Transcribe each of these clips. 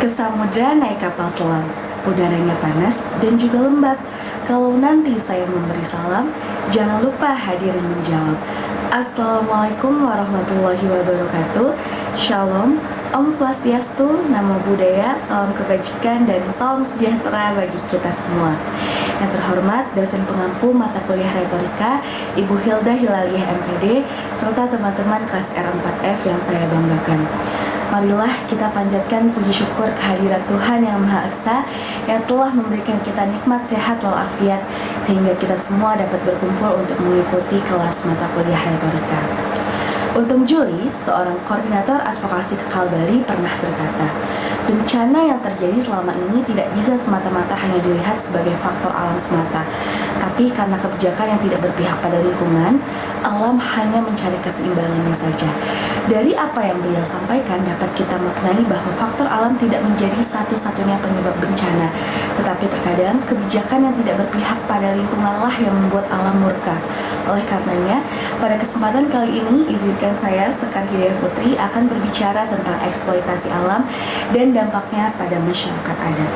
Ke samudra naik kapal selam, udaranya panas dan juga lembab. Kalau nanti saya memberi salam, jangan lupa hadirin menjawab. Assalamualaikum warahmatullahi wabarakatuh. Shalom, Om Swastiastu, Namo Buddhaya, salam kebajikan dan salam sejahtera bagi kita semua. Yang terhormat dosen pengampu mata kuliah retorika Ibu Hilda Hilaliah MPD serta teman-teman kelas R4F yang saya banggakan. Marilah kita panjatkan puji syukur kehadirat Tuhan Yang Maha Esa yang telah memberikan kita nikmat sehat walafiat sehingga kita semua dapat berkumpul untuk mengikuti kelas mata kuliah retorika. Untung Juli, seorang koordinator advokasi Kekal Bali pernah berkata, bencana yang terjadi selama ini tidak bisa semata-mata hanya dilihat sebagai faktor alam semata, tapi karena kebijakan yang tidak berpihak pada lingkungan, alam hanya mencari keseimbangannya saja. Dari apa yang beliau sampaikan dapat kita maknai bahwa faktor alam tidak menjadi satu-satunya penyebab bencana, tetapi terkadang kebijakan yang tidak berpihak pada lingkunganlah yang membuat alam murka. Oleh karenanya, pada kesempatan kali ini izinkan saya, Sekar Hidayah Putri, akan berbicara tentang eksploitasi alam dan dampaknya pada masyarakat adat.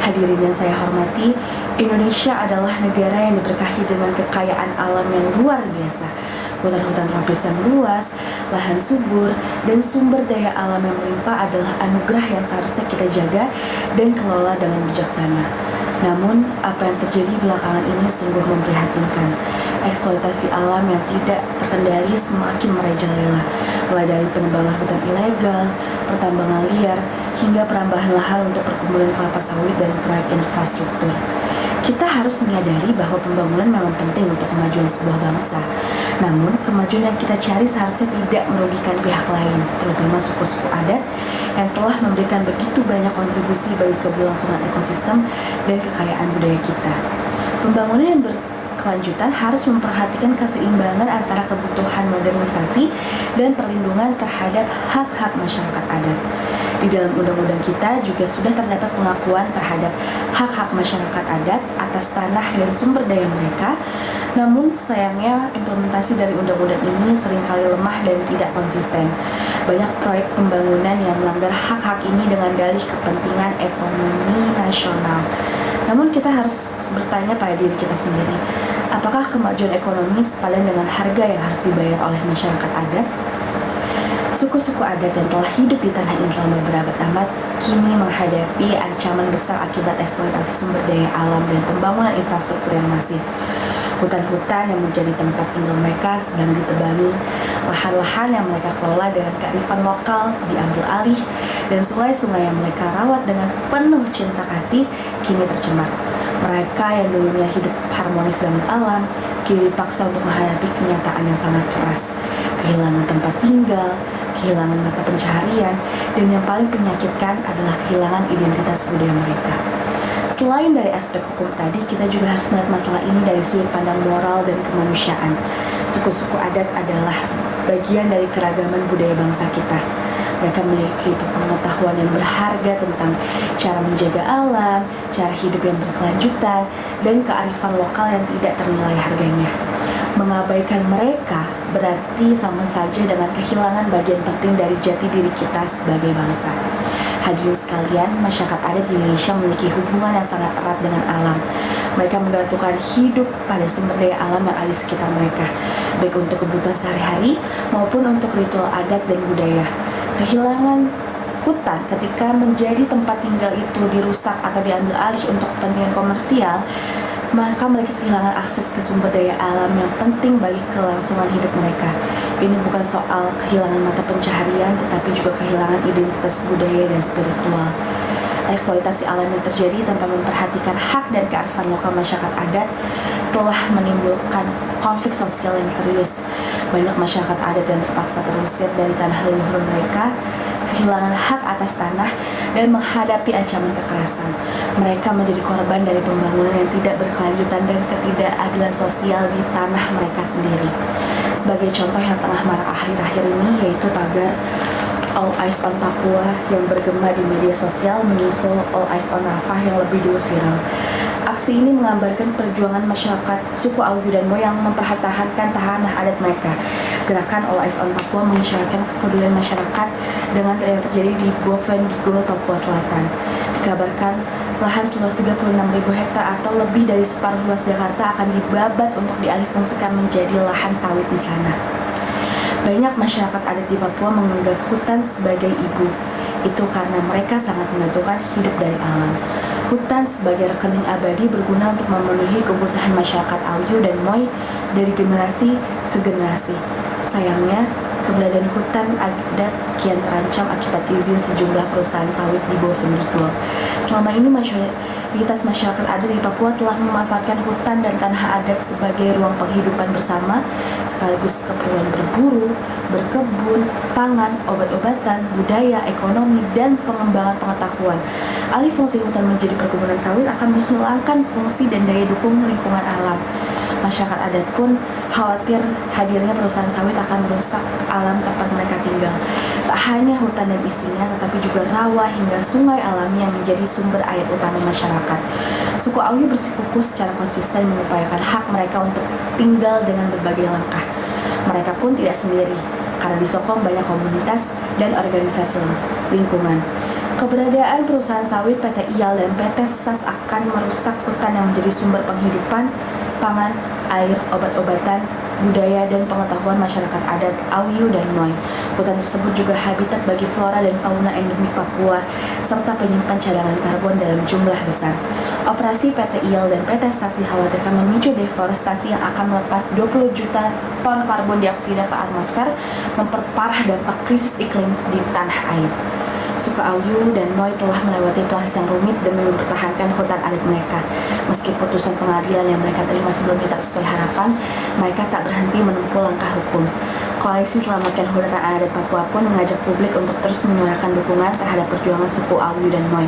Hadirin yang saya hormati, Indonesia adalah negara yang diberkahi dengan kekayaan alam yang luar biasa. Hutan-hutan tropis yang luas, lahan subur, dan sumber daya alam yang melimpah adalah anugerah yang seharusnya kita jaga dan kelola dengan bijaksana. Namun, apa yang terjadi belakangan ini sungguh memprihatinkan. Eksploitasi alam yang tidak terkendali semakin merajalela, mulai dari penebangan hutan ilegal, pertambangan liar, hingga perambahan lahan untuk perkebunan kelapa sawit dan proyek infrastruktur. Kita harus menyadari bahwa pembangunan memang penting untuk kemajuan sebuah bangsa. Namun, kemajuan yang kita cari seharusnya tidak merugikan pihak lain, terutama suku-suku adat yang telah memberikan begitu banyak kontribusi bagi keberlangsungan ekosistem dan kekayaan budaya kita. Pembangunan yang berkelanjutan harus memperhatikan keseimbangan antara kebutuhan modernisasi dan perlindungan terhadap hak-hak masyarakat adat. Di dalam undang-undang kita juga sudah terdapat pengakuan terhadap hak-hak masyarakat adat atas tanah dan sumber daya mereka. Namun sayangnya implementasi dari undang-undang ini seringkali lemah dan tidak konsisten. Banyak proyek pembangunan yang melanggar hak-hak ini dengan dalih kepentingan ekonomi nasional. Namun kita harus bertanya pada diri kita sendiri, apakah kemajuan ekonomi sepadan dengan harga yang harus dibayar oleh masyarakat adat? Suku-suku adat yang telah hidup di tanah ini selama berabad-abad kini menghadapi ancaman besar akibat eksploitasi sumber daya alam dan pembangunan infrastruktur yang masif. Hutan-hutan yang menjadi tempat tinggal mereka sedang ditebangi, lahan-lahan yang mereka kelola dengan kearifan lokal diambil alih, dan sungai-sungai yang mereka rawat dengan penuh cinta kasih kini tercemar. Mereka yang dulunya hidup harmonis dengan alam, kini dipaksa untuk menghadapi kenyataan yang sangat keras. Kehilangan tempat tinggal, kehilangan mata pencaharian, dan yang paling menyakitkan adalah kehilangan identitas budaya mereka. Selain dari aspek hukum tadi, kita juga harus melihat masalah ini dari sudut pandang moral dan kemanusiaan. Suku-suku adat adalah bagian dari keragaman budaya bangsa kita. Mereka memiliki pengetahuan yang berharga tentang cara menjaga alam, cara hidup yang berkelanjutan, dan kearifan lokal yang tidak ternilai harganya. Mengabaikan mereka berarti sama saja dengan kehilangan bagian penting dari jati diri kita sebagai bangsa. Hadirin sekalian, masyarakat adat di Indonesia memiliki hubungan yang sangat erat dengan alam. Mereka menggantungkan hidup pada sumber daya alam yang ada di sekitar mereka, baik untuk kebutuhan sehari-hari maupun untuk ritual adat dan budaya. Kehilangan hutan ketika menjadi tempat tinggal itu dirusak atau diambil alih untuk kepentingan komersial, maka mereka kehilangan akses ke sumber daya alam yang penting bagi kelangsungan hidup mereka. Ini bukan soal kehilangan mata pencaharian, tetapi juga kehilangan identitas budaya dan spiritual. Eksploitasi alam yang terjadi tanpa memperhatikan hak dan kearifan lokal masyarakat adat telah menimbulkan konflik sosial yang serius. Banyak masyarakat adat yang terpaksa terusir dari tanah leluhur mereka, kehilangan hak atas tanah, dan menghadapi ancaman kekerasan. Mereka menjadi korban dari pembangunan yang tidak berkelanjutan dan ketidakadilan sosial di tanah mereka sendiri. Sebagai contoh yang tengah marak akhir-akhir ini yaitu tagar All Eyes on Papua yang bergema di media sosial menyusul All Eyes on Rafah yang lebih dulu viral. Aksi ini menggambarkan perjuangan masyarakat suku Auyu dan Moi yang mempertahankan tanah adat mereka. Gerakan All Eyes on Papua mengisyaratkan kepedulian masyarakat dengan yang terjadi di Bovendigul, Papua Selatan. Dikabarkan lahan seluas 36.000 hektar atau lebih dari separuh luas Jakarta akan dibabat untuk dialihfungsikan menjadi lahan sawit di sana. Banyak masyarakat adat di Papua menganggap hutan sebagai ibu. Itu karena mereka sangat menentukan hidup dari alam. Hutan sebagai rekening abadi berguna untuk memenuhi kebutuhan masyarakat Auyu dan Moi dari generasi ke generasi. Sayangnya, keberadaan hutan adat kian terancam akibat izin sejumlah perusahaan sawit di Bovendigul. Selama ini mayoritas masyarakat adat di Papua telah memanfaatkan hutan dan tanah adat sebagai ruang penghidupan bersama, sekaligus keperluan berburu, berkebun, pangan, obat-obatan, budaya, ekonomi, dan pengembangan pengetahuan. Alih fungsi hutan menjadi perkebunan sawit akan menghilangkan fungsi dan daya dukung lingkungan alam. Masyarakat adat pun khawatir hadirnya perusahaan sawit akan merusak alam tempat mereka tinggal. Tak hanya hutan dan isinya, tetapi juga rawa hingga sungai alami yang menjadi sumber air utama masyarakat. Suku Auyu bersikukuh secara konsisten mengupayakan hak mereka untuk tinggal dengan berbagai langkah. Mereka pun tidak sendiri, karena disokong banyak komunitas dan organisasi lingkungan. Keberadaan perusahaan sawit PT IAL dan PT SAS akan merusak hutan yang menjadi sumber penghidupan, pangan, air, obat-obatan, budaya, dan pengetahuan masyarakat adat Auyu dan Moi. Hutan tersebut juga habitat bagi flora dan fauna endemik Papua, serta penyimpan cadangan karbon dalam jumlah besar. Operasi PT IAL dan PT SAS dikhawatirkan memicu deforestasi yang akan melepas 20 juta ton karbon dioksida ke atmosfer, memperparah dampak krisis iklim di tanah air. Suku Auyu dan Moi telah melewati proses yang rumit demi mempertahankan hutan adat mereka. Meski putusan pengadilan yang mereka terima sebelumnya tak sesuai harapan, mereka tak berhenti menempuh langkah hukum. Koalisi Selamatkan Hutan Adat Papua pun mengajak publik untuk terus menyuarakan dukungan terhadap perjuangan suku Auyu dan Moi.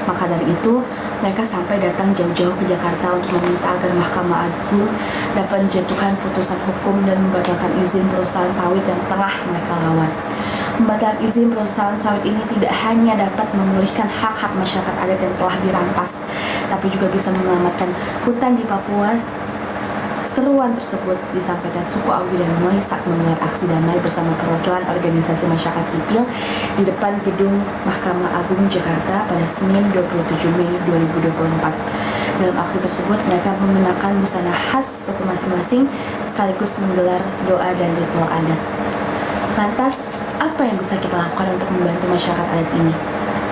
Maka dari itu, mereka sampai datang jauh-jauh ke Jakarta untuk meminta agar Mahkamah Agung dapat menjatuhkan putusan hukum dan membatalkan izin perusahaan sawit yang tengah mereka lawan. Pembatalan izin perusahaan sawit ini tidak hanya dapat memulihkan hak-hak masyarakat adat yang telah dirampas, tapi juga bisa menyelamatkan hutan di Papua. Seruan tersebut disampaikan suku Auyu dan Moi saat menggelar aksi damai bersama perwakilan organisasi masyarakat sipil di depan gedung Mahkamah Agung Jakarta pada Senin 27 Mei 2024. Dalam aksi tersebut, mereka mengenakan busana khas suku masing-masing sekaligus menggelar doa dan ritual adat. Lantas, apa yang bisa kita lakukan untuk membantu masyarakat adat ini?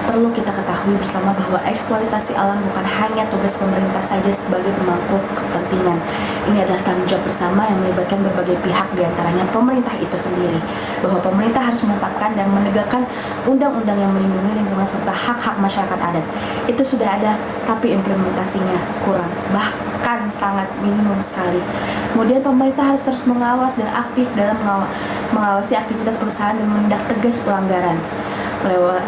Perlu kita ketahui bersama bahwa eksploitasi alam bukan hanya tugas pemerintah saja sebagai pemangku kepentingan. Ini adalah tanggung jawab bersama yang melibatkan berbagai pihak, diantaranya pemerintah itu sendiri. Bahwa pemerintah harus menetapkan dan menegakkan undang-undang yang melindungi lingkungan serta hak-hak masyarakat adat. Itu sudah ada, tapi implementasinya kurang, bahkan sangat minimum sekali. Kemudian pemerintah harus terus mengawas dan aktif dalam mengawasi aktivitas perusahaan dan menindak tegas pelanggaran.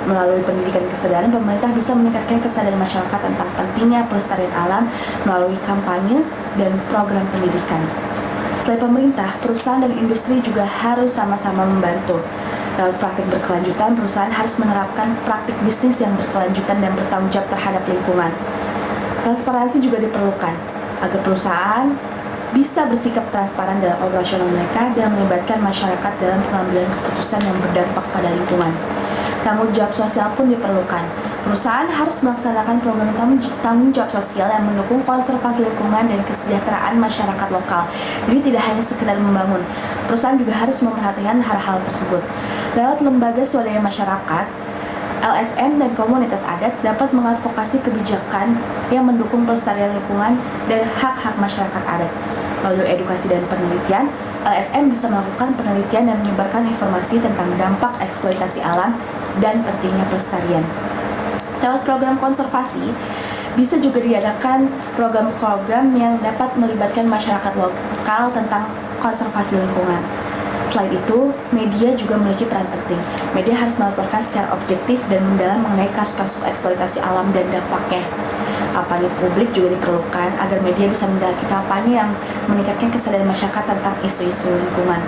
Melalui pendidikan kesadaran, pemerintah bisa meningkatkan kesadaran masyarakat tentang pentingnya pelestarian alam melalui kampanye dan program pendidikan. Selain pemerintah, perusahaan dan industri juga harus sama-sama membantu. Lewat praktik berkelanjutan, perusahaan harus menerapkan praktik bisnis yang berkelanjutan dan bertanggung jawab terhadap lingkungan. Transparansi juga diperlukan agar perusahaan bisa bersikap transparan dalam operasional mereka dan melibatkan masyarakat dalam pengambilan keputusan yang berdampak pada lingkungan. Tanggung jawab sosial pun diperlukan. Perusahaan harus melaksanakan program tanggung jawab sosial yang mendukung konservasi lingkungan dan kesejahteraan masyarakat lokal. Jadi tidak hanya sekedar membangun, perusahaan juga harus memperhatikan hal-hal tersebut. Lewat lembaga swadaya masyarakat, LSM dan komunitas adat dapat mengadvokasi kebijakan yang mendukung pelestarian lingkungan dan hak-hak masyarakat adat. Melalui edukasi dan penelitian, LSM bisa melakukan penelitian dan menyebarkan informasi tentang dampak eksploitasi alam dan pentingnya pelestarian. Lewat program konservasi, bisa juga diadakan program-program yang dapat melibatkan masyarakat lokal tentang konservasi lingkungan. Selain itu, media juga memiliki peran penting. Media harus melaporkan secara objektif dan mendalam mengenai kasus-kasus eksploitasi alam dan dampaknya. Kampanye publik juga diperlukan agar media bisa menjalankan kampanye yang meningkatkan kesadaran masyarakat tentang isu-isu lingkungan.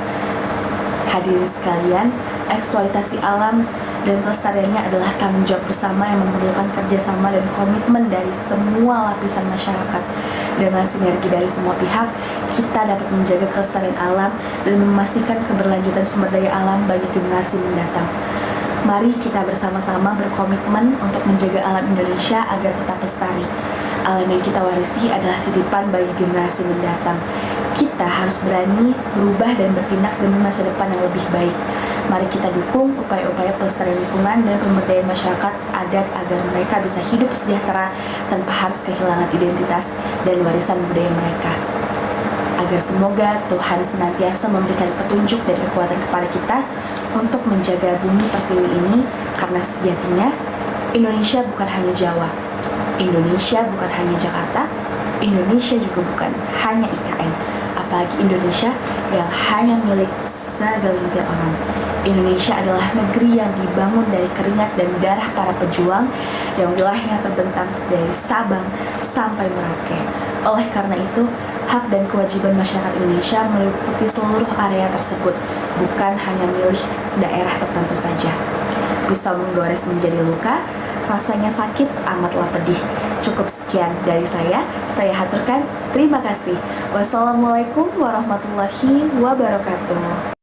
Hadirin sekalian, eksploitasi alam dan pelestariannya adalah tanggung jawab bersama yang memerlukan kerjasama dan komitmen dari semua lapisan masyarakat. Dengan sinergi dari semua pihak, kita dapat menjaga kelestarian alam dan memastikan keberlanjutan sumber daya alam bagi generasi mendatang. Mari kita bersama-sama berkomitmen untuk menjaga alam Indonesia agar tetap lestari. Alam yang kita warisi adalah titipan bagi generasi mendatang. Kita harus berani berubah dan bertindak demi masa depan yang lebih baik. Mari kita dukung upaya-upaya pelestarian lingkungan dan pemberdayaan masyarakat adat agar mereka bisa hidup sejahtera tanpa harus kehilangan identitas dan warisan budaya mereka. Agar semoga Tuhan senantiasa memberikan petunjuk dan kekuatan kepada kita untuk menjaga bumi pertiwi ini, karena sejatinya Indonesia bukan hanya Jawa, Indonesia bukan hanya Jakarta, Indonesia juga bukan hanya IKN, apalagi Indonesia yang hanya milik segelintir orang. Indonesia adalah negeri yang dibangun dari keringat dan darah para pejuang yang wilayahnya terbentang dari Sabang sampai Merauke. Oleh karena itu, hak dan kewajiban masyarakat Indonesia meliputi seluruh area tersebut, bukan hanya milik daerah tertentu saja. Pisau menggores menjadi luka, rasanya sakit amatlah pedih. Cukup sekian dari saya haturkan terima kasih. Wassalamualaikum warahmatullahi wabarakatuh.